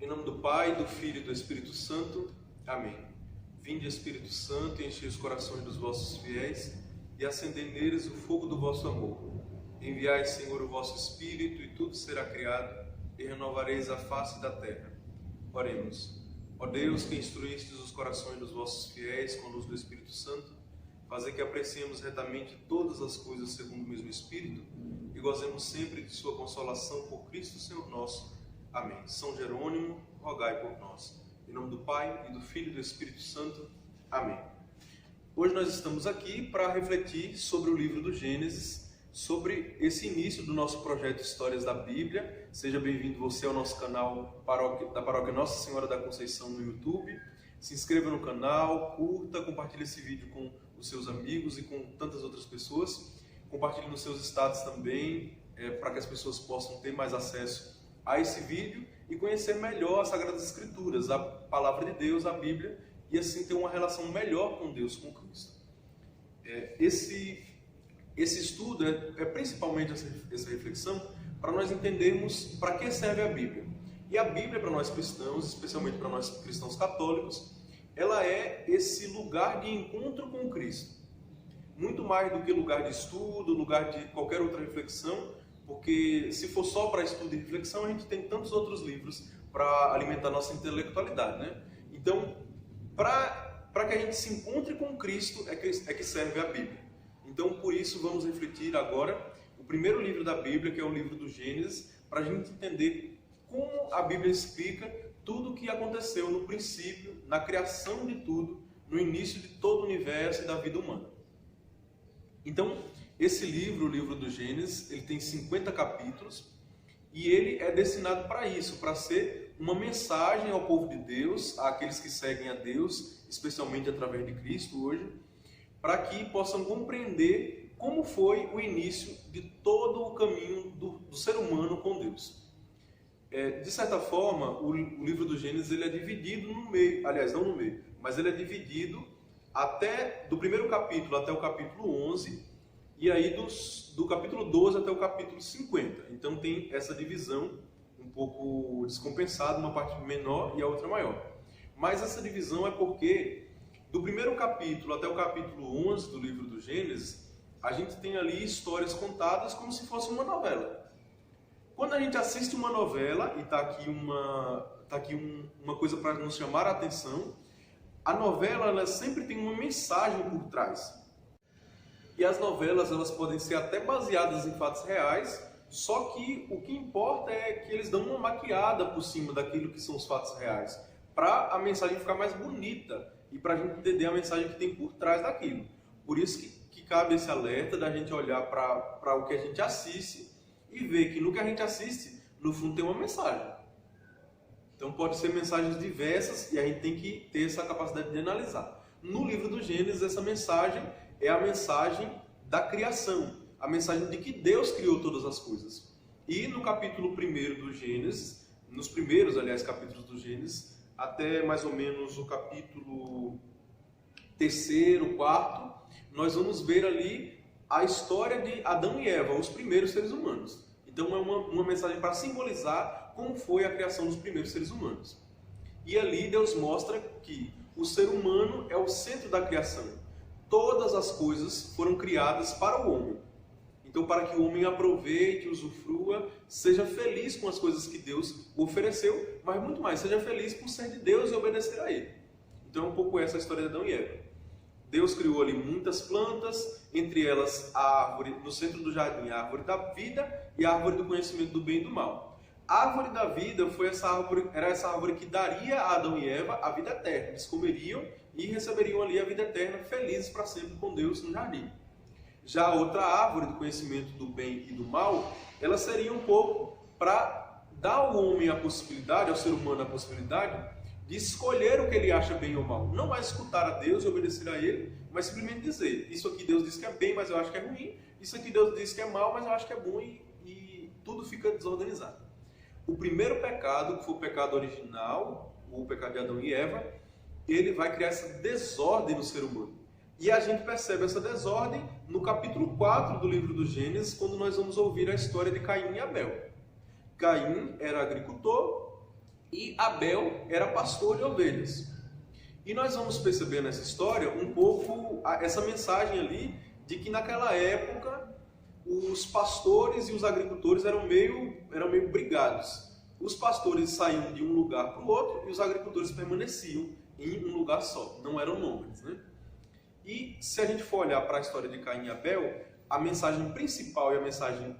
Em nome do Pai, do Filho e do Espírito Santo. Amém. Vinde, Espírito Santo, e enchei os corações dos vossos fiéis e acendei neles o fogo do vosso amor. Enviai, Senhor, o vosso Espírito, e tudo será criado, e renovareis a face da terra. Oremos. Ó Deus, que instruístes os corações dos vossos fiéis com a luz do Espírito Santo, fazei que apreciemos retamente todas as coisas segundo o mesmo Espírito e gozemos sempre de sua consolação por Cristo, Senhor nosso. Amém. São Jerônimo, rogai por nós. Em nome do Pai, e do Filho e do Espírito Santo. Amém. Hoje nós estamos aqui para refletir sobre o livro do Gênesis, sobre esse início do nosso projeto Histórias da Bíblia. Seja bem-vindo você ao nosso canal da Paróquia Nossa Senhora da Conceição no YouTube. Se inscreva no canal, curta, compartilhe esse vídeo com os seus amigos e com tantas outras pessoas. Compartilhe nos seus status também, para que as pessoas possam ter mais acesso a esse vídeo e conhecer melhor as Sagradas Escrituras, a Palavra de Deus, a Bíblia, e assim ter uma relação melhor com Deus, com Cristo. Esse estudo é principalmente essa reflexão para nós entendermos para que serve a Bíblia. E a Bíblia, para nós cristãos, especialmente para nós cristãos católicos, ela é esse lugar de encontro com Cristo. Muito mais do que lugar de estudo, lugar de qualquer outra reflexão, porque se for só para estudo e reflexão, a gente tem tantos outros livros para alimentar nossa intelectualidade, né? Então, para que a gente se encontre com Cristo é que serve a Bíblia. Então, por isso, vamos refletir agora o primeiro livro da Bíblia, que é o livro do Gênesis, para a gente entender como a Bíblia explica tudo o que aconteceu no princípio, na criação de tudo, no início de todo o universo e da vida humana. Então, esse livro, o livro do Gênesis, ele tem 50 capítulos e ele é destinado para isso, para ser uma mensagem ao povo de Deus, àqueles que seguem a Deus, especialmente através de Cristo hoje, para que possam compreender como foi o início de todo o caminho do ser humano com Deus. De certa forma, o livro do Gênesis ele é dividido no meio, aliás, não no meio, mas ele é dividido do primeiro capítulo até o capítulo 11, e aí do capítulo 12 até o capítulo 50. Então tem essa divisão um pouco descompensada, uma parte menor e a outra maior. Mas essa divisão é porque do primeiro capítulo até o capítulo 11 do livro do Gênesis, a gente tem ali histórias contadas como se fosse uma novela. Quando a gente assiste uma novela, e está aqui uma coisa para nos chamar a atenção, a novela ela sempre tem uma mensagem por trás. E as novelas elas podem ser até baseadas em fatos reais, só que o que importa é que eles dão uma maquiada por cima daquilo que são os fatos reais, para a mensagem ficar mais bonita e para a gente entender a mensagem que tem por trás daquilo. Por isso que cabe esse alerta da gente olhar para o que a gente assiste e ver que no que a gente assiste, no fundo tem uma mensagem. Então pode ser mensagens diversas e a gente tem que ter essa capacidade de analisar. No livro do Gênesis, essa mensagem é a mensagem da criação, a mensagem de que Deus criou todas as coisas. E no capítulo 1 do Gênesis, nos primeiros, aliás, capítulos do Gênesis, até mais ou menos o capítulo 3º, 4º, nós vamos ver ali a história de Adão e Eva, os primeiros seres humanos. Então é uma mensagem para simbolizar como foi a criação dos primeiros seres humanos. E ali Deus mostra que o ser humano é o centro da criação. Todas as coisas foram criadas para o homem. Então, para que o homem aproveite, usufrua, seja feliz com as coisas que Deus ofereceu, mas muito mais, seja feliz por ser de Deus e obedecer a Ele. Então, é um pouco essa a história de Adão e Eva. Deus criou ali muitas plantas, entre elas a árvore, no centro do jardim, a árvore da vida e a árvore do conhecimento do bem e do mal. A árvore da vida era essa árvore que daria a Adão e Eva a vida eterna. Eles comeriam e receberiam ali a vida eterna, felizes para sempre com Deus no jardim. Já a outra árvore do conhecimento do bem e do mal, ela seria um pouco para dar ao homem a possibilidade, ao ser humano a possibilidade, de escolher o que ele acha bem ou mal. Não mais escutar a Deus e obedecer a Ele, mas simplesmente dizer, isso aqui Deus diz que é bem, mas eu acho que é ruim, isso aqui Deus diz que é mal, mas eu acho que é bom, e tudo fica desorganizado. O primeiro pecado, que foi o pecado original, o pecado de Adão e Eva, ele vai criar essa desordem no ser humano. E a gente percebe essa desordem no capítulo 4 do livro do Gênesis, quando nós vamos ouvir a história de Caim e Abel. Caim era agricultor, e Abel era pastor de ovelhas. E nós vamos perceber nessa história um pouco essa mensagem ali de que naquela época os pastores e os agricultores eram meio brigados. Os pastores saíam de um lugar para o outro e os agricultores permaneciam em um lugar só, não eram nômades, né? E se a gente for olhar para a história de Caim e Abel, a mensagem principal e a mensagem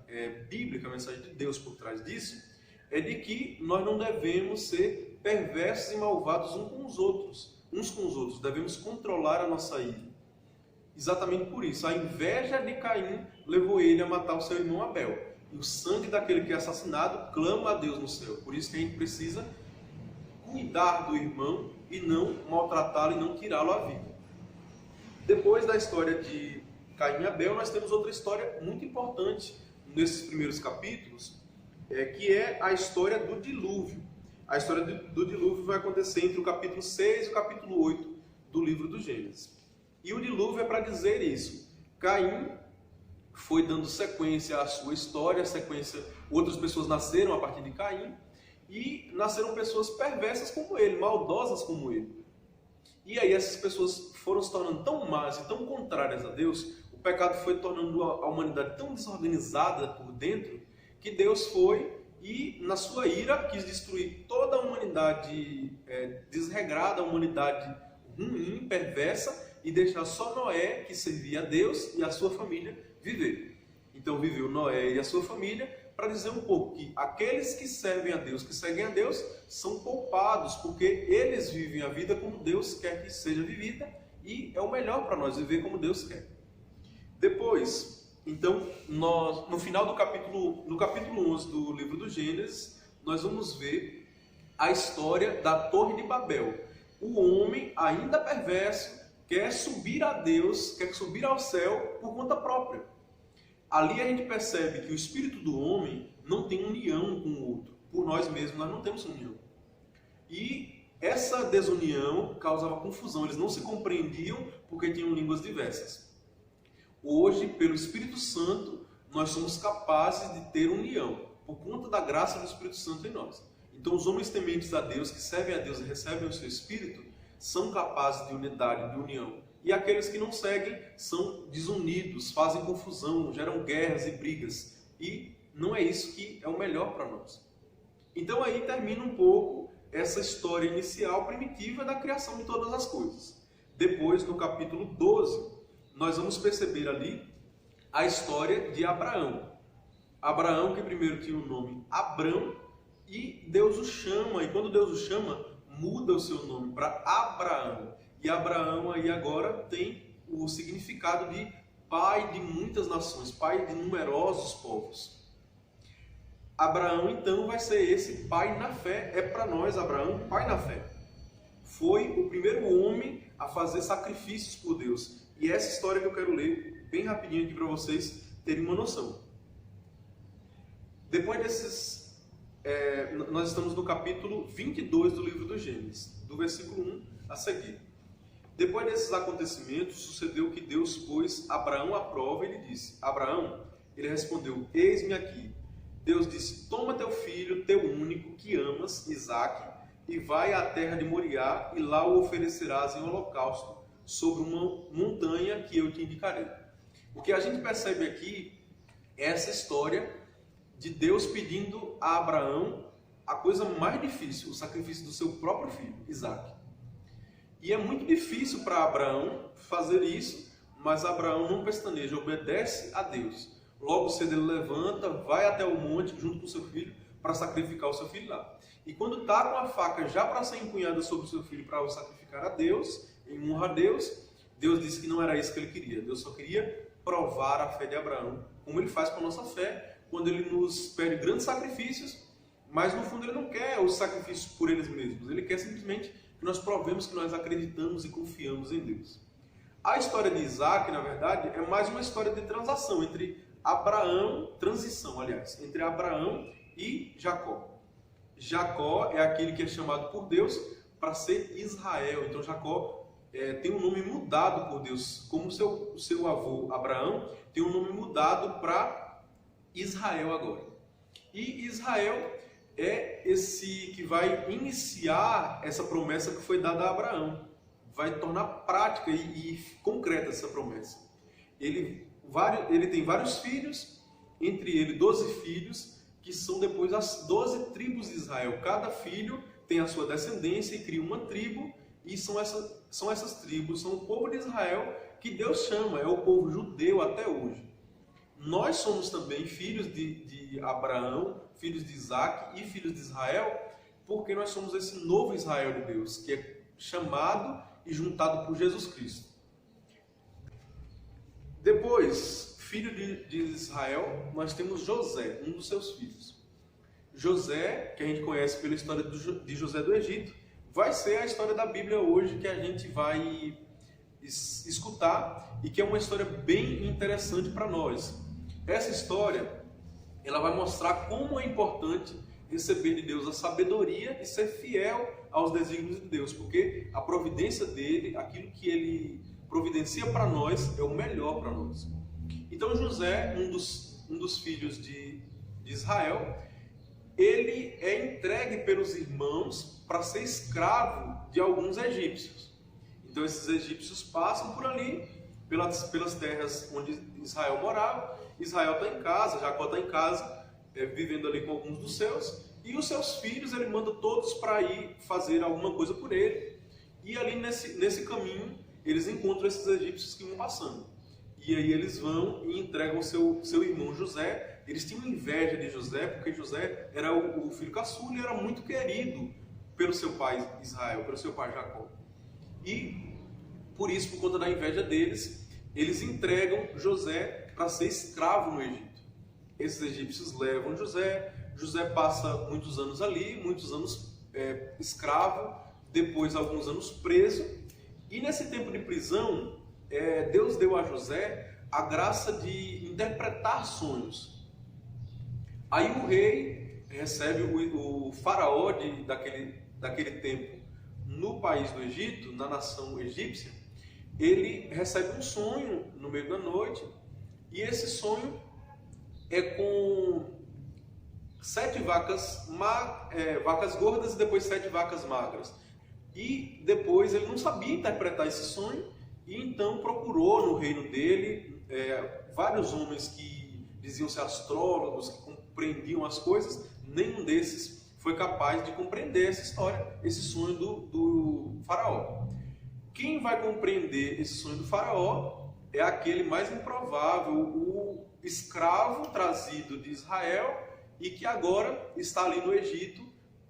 bíblica, a mensagem de Deus por trás disso, é de que nós não devemos ser perversos e malvados uns com os outros, devemos controlar a nossa ira. Exatamente por isso, a inveja de Caim levou ele a matar o seu irmão Abel. E o sangue daquele que é assassinado clama a Deus no céu. Por isso que a gente precisa cuidar do irmão e não maltratá-lo e não tirá-lo à vida. Depois da história de Caim e Abel, nós temos outra história muito importante nesses primeiros capítulos, que é a história do dilúvio. A história do dilúvio vai acontecer entre o capítulo 6 e o capítulo 8 do livro do Gênesis. E o dilúvio é para dizer isso. Caim foi dando sequência à sua história, outras pessoas nasceram a partir de Caim, e nasceram pessoas perversas como ele, maldosas como ele. E aí essas pessoas foram se tornando tão más e tão contrárias a Deus, o pecado foi tornando a humanidade tão desorganizada por dentro, que Deus foi e, na sua ira, quis destruir toda a humanidade desregrada, a humanidade ruim, perversa, e deixar só Noé, que servia a Deus, e a sua família viver. Então viveu Noé e a sua família, para dizer um pouco que aqueles que servem a Deus, que seguem a Deus, são poupados, porque eles vivem a vida como Deus quer que seja vivida, e é o melhor para nós viver como Deus quer. Depois, então, no final do capítulo 11 do livro do Gênesis, nós vamos ver a história da Torre de Babel. O homem, ainda perverso, quer subir a Deus, quer subir ao céu por conta própria. Ali a gente percebe que o espírito do homem não tem união com o outro. Por nós mesmos, nós não temos união. E essa desunião causava confusão. Eles não se compreendiam porque tinham línguas diversas. Hoje, pelo Espírito Santo, nós somos capazes de ter união, por conta da graça do Espírito Santo em nós. Então, os homens tementes a Deus, que servem a Deus e recebem o seu Espírito, são capazes de unidade, de união. E aqueles que não seguem são desunidos, fazem confusão, geram guerras e brigas. E não é isso que é o melhor para nós. Então aí termina um pouco essa história inicial primitiva da criação de todas as coisas. Depois, no capítulo 12, nós vamos perceber ali a história de Abraão. Abraão, que primeiro tinha o nome Abrão, e Deus o chama, e quando Deus o chama, muda o seu nome para Abraão. E Abraão aí agora tem o significado de pai de muitas nações, pai de numerosos povos. Abraão então vai ser esse pai na fé, é para nós Abraão, pai na fé. Foi o primeiro homem a fazer sacrifícios por Deus. E essa história que eu quero ler bem rapidinho aqui para vocês terem uma noção. Depois desses... nós estamos no capítulo 22 do livro do Gênesis, do versículo 1 a seguir. Depois desses acontecimentos, sucedeu que Deus pôs Abraão à prova e lhe disse: Abraão, ele respondeu: eis-me aqui. Deus disse: toma teu filho, teu único, que amas, Isaque, e vai à terra de Moriá, e lá o oferecerás em holocausto, sobre uma montanha que eu te indicarei. O que a gente percebe aqui é essa história de Deus pedindo a Abraão a coisa mais difícil, o sacrifício do seu próprio filho, Isaque. E é muito difícil para Abraão fazer isso, mas Abraão não pestaneja, obedece a Deus. Logo cedo ele levanta, vai até o monte junto com seu filho para sacrificar o seu filho lá. E quando está com a faca já para ser empunhada sobre o seu filho para o sacrificar a Deus, em honra a Deus, Deus disse que não era isso que ele queria. Deus só queria provar a fé de Abraão, como ele faz com a nossa fé, quando ele nos pede grandes sacrifícios, mas no fundo ele não quer os sacrifícios por eles mesmos, ele quer simplesmente que nós provemos que nós acreditamos e confiamos em Deus. A história de Isaque, na verdade, é mais uma história de transição entre Abraão e Jacó. Jacó é aquele que é chamado por Deus para ser Israel. Então Jacó tem um nome mudado por Deus, como seu avô Abraão tem um nome mudado para Israel agora. E Israel é esse que vai iniciar essa promessa que foi dada a Abraão. Vai tornar prática e concreta essa promessa. Ele tem vários filhos, entre ele 12 filhos, que são depois as 12 tribos de Israel. Cada filho tem a sua descendência e cria uma tribo, e são essas tribos, são o povo de Israel que Deus chama, é o povo judeu até hoje. Nós somos também filhos de Abraão, filhos de Isaac e filhos de Israel, porque nós somos esse novo Israel de Deus, que é chamado e juntado por Jesus Cristo. Depois, filho de Israel, nós temos José, um dos seus filhos. José, que a gente conhece pela história de José do Egito, vai ser a história da Bíblia hoje que a gente vai escutar e que é uma história bem interessante para nós. Essa história, ela vai mostrar como é importante receber de Deus a sabedoria e ser fiel aos desígnios de Deus, porque a providência dele, aquilo que ele providencia para nós, é o melhor para nós. Então José, um dos filhos de Israel, ele é entregue pelos irmãos para ser escravo de alguns egípcios. Então esses egípcios passam por ali, pelas terras onde Israel morava. Israel está em casa, Jacó está em casa, vivendo ali com alguns dos seus, e os seus filhos ele manda todos para ir fazer alguma coisa por ele. E ali nesse caminho eles encontram esses egípcios que vão passando. E aí eles vão e entregam seu irmão José. Eles tinham inveja de José, porque José era o filho caçula e era muito querido pelo seu pai Israel, pelo seu pai Jacó. E por isso, por conta da inveja deles, eles entregam José para ser escravo no Egito. Esses egípcios levam José. José passa muitos anos ali, muitos anos escravo, depois alguns anos preso. E nesse tempo de prisão, Deus deu a José a graça de interpretar sonhos. Aí o rei recebe o faraó daquele tempo no país do Egito, na nação egípcia. Ele recebe um sonho no meio da noite, e esse sonho é com 7 vacas gordas e depois 7 vacas magras. E depois ele não sabia interpretar esse sonho, e então procurou no reino dele vários homens que diziam ser astrólogos, que compreendiam as coisas. Nenhum desses foi capaz de compreender essa história, esse sonho do faraó. Quem vai compreender esse sonho do faraó é aquele mais improvável, o escravo trazido de Israel e que agora está ali no Egito,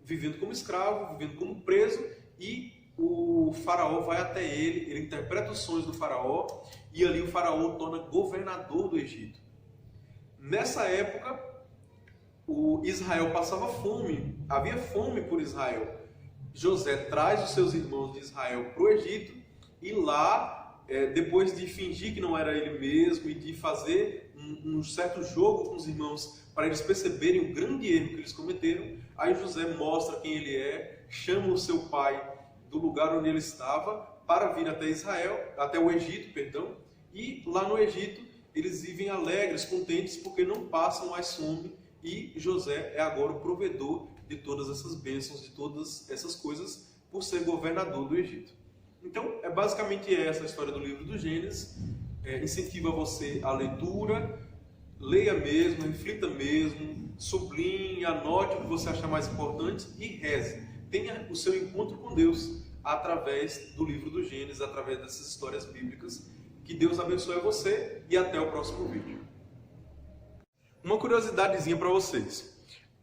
vivendo como escravo, vivendo como preso, e o faraó vai até ele interpreta os sonhos do faraó, e ali o faraó o torna governador do Egito. Nessa época, o Israel passava fome, havia fome por Israel. José traz os seus irmãos de Israel para o Egito, e lá, depois de fingir que não era ele mesmo e de fazer um certo jogo com os irmãos para eles perceberem o grande erro que eles cometeram, aí José mostra quem ele é, chama o seu pai do lugar onde ele estava para vir até o Egito, e lá no Egito eles vivem alegres, contentes, porque não passam mais fome, e José é agora o provedor de todas essas bênçãos, de todas essas coisas, por ser governador do Egito. Então, é basicamente essa a história do livro do Gênesis. Incentiva você a leitura, leia mesmo, reflita mesmo, sublinhe, anote o que você achar mais importante e reze. Tenha o seu encontro com Deus através do livro do Gênesis, através dessas histórias bíblicas. Que Deus abençoe você e até o próximo vídeo. Uma curiosidadezinha para vocês.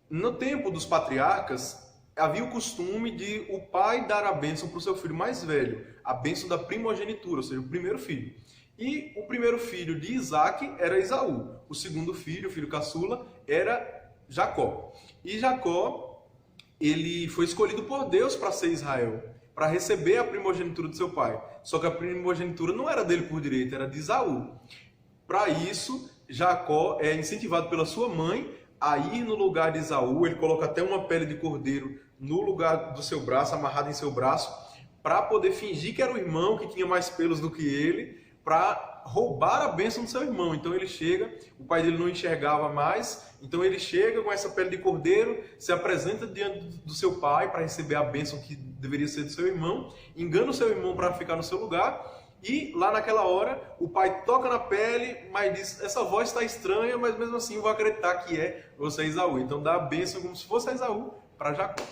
No tempo dos patriarcas, havia o costume de o pai dar a bênção para o seu filho mais velho, a bênção da primogenitura, ou seja, o primeiro filho. E o primeiro filho de Isaac era Esaú. O segundo filho, o filho caçula, era Jacó. E Jacó, ele foi escolhido por Deus para ser Israel, para receber a primogenitura do seu pai. Só que a primogenitura não era dele por direito, era de Esaú. Para isso, Jacó é incentivado pela sua mãe a ir no lugar de Esaú. Ele coloca até uma pele de cordeiro no lugar do seu braço, amarrada em seu braço, para poder fingir que era o irmão, que tinha mais pelos do que ele, para roubar a bênção do seu irmão. Então ele chega, o pai dele não enxergava mais, Então ele chega com essa pele de cordeiro, se apresenta diante do seu pai para receber a bênção que deveria ser do seu irmão, engana o seu irmão para ficar no seu lugar, e lá naquela hora o pai toca na pele, mas diz, essa voz está estranha, mas mesmo assim eu vou acreditar que você é Esaú. Então dá a bênção como se fosse Esaú para Jacó.